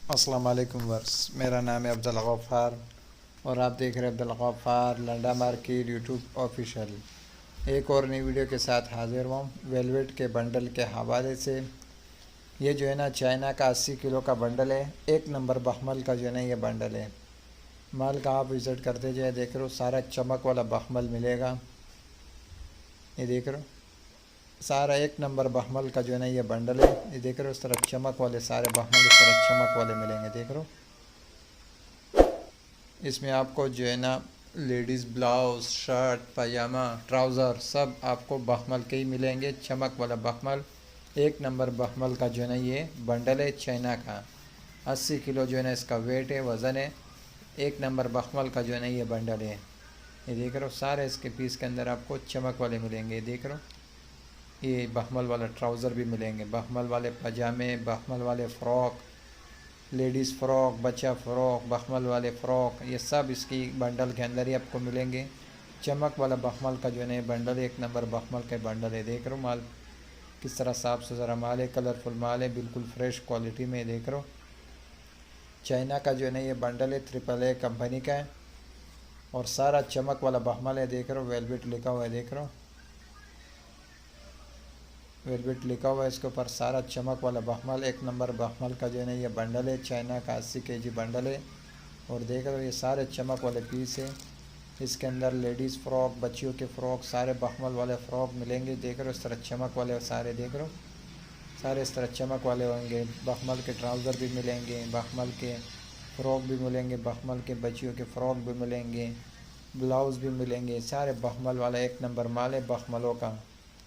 अस्सलाम वालेकुम वर्स। मेरा नाम है अब्दुल गफ़ार और आप देख रहे हैं Abdul Gaffar Landa market YouTube official. एक और नई वीडियो के साथ हाजिर हुआ वेलवेट के बंडल के हवाले से। ये जो है ना चाइना का 80 किलो का बंडल है। एक नंबर बखमल का जो है ना ये बंडल है। माल का आप विज़िट करते जाए, देख रहे हो सारा चमक वाला बखमल मिलेगा। ये देख रहे हो सारा एक नंबर बखमल का जो है ना ये बंडल है। ये देख रहे हो इस तरह चमक वाले सारे बखमल इस तरह चमक वाले मिलेंगे। देख रहे हो इसमें आपको जो है ना लेडीज़ ब्लाउज, शर्ट, पायजामा, ट्राउज़र सब आपको बखमल के ही मिलेंगे। चमक वाला बखमल, एक नंबर बखमल का जो है ना ये बंडल है चाइना का। 80 किलो जो है ना इसका वेट है, वज़न है। एक नंबर बखमल का जो है ना ये बंडल है। ये देख रहे हो सारे इसके पीस के अंदर आपको चमक वाले मिलेंगे। देख रहे हो ये बखमल वाला ट्राउज़र भी मिलेंगे, बखमल वाले पजामे, बखमल वाले फ़्रॉक, लेडीज़ फ़्रॉक, बच्चा फ़्रॉक, बखमल वाले फ़्रॉक, ये सब इसकी बंडल के अंदर ही आपको मिलेंगे। चमक वाला बखमल का जो है ना बंडल, एक नंबर बखमल का बंडल है। देख रहे हो माल किस तरह साफ़ सुथरा माल है, कलरफुल माल है, बिल्कुल फ्रेश क्वालिटी में। देख रहे हो चाइना का जो है ना ये बंडल है, AAA कंपनी का है और सारा चमक वाला बखमल है। देख रहे हो वेलवेट लिखा हुआ है। देख रहे हो वेलवेट लिखा हुआ है इसके ऊपर, सारा चमक वाला बखमल, एक नंबर बखमल का जो है ना ये बंडल है। चाइना का 80 केजी बंडल है और देख रहे हो ये सारे चमक वाले पीस है। इसके अंदर लेडीज़ फ़्रॉक, बच्चियों के फ़्रॉक, सारे बखमल वाले फ़्रॉक मिलेंगे। देख रहे हो इस तरह चमक वाले सारे, देख रहे हो सारे इस तरह चमक वाले होंगे। बखमल के ट्राउज़र भी मिलेंगे, बखमल के फ़्रॉक भी मिलेंगे, बखमल के बच्चियों के फ़्रॉक भी मिलेंगे, ब्लाउज़ भी मिलेंगे। सारे बखमल वाला एक नंबर माल है बखमलों का।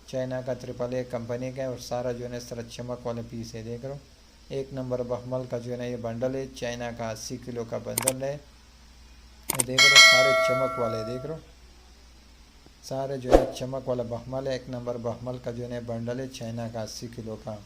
चाइना का AAA कंपनी का है और सारा जो है ना इस तरह चमक वाले पीस है। देख रहे हो एक नंबर बखमल का जो है ना ये बंडल है। चाइना का 80 किलो का बंडल है। ये देख रहे हो सारे चमक वाले, देख रहे हो सारे जो है चमक वाला बखमल है। एक नंबर बखमल का जो है ना बंडल है चाइना का 80 किलो का।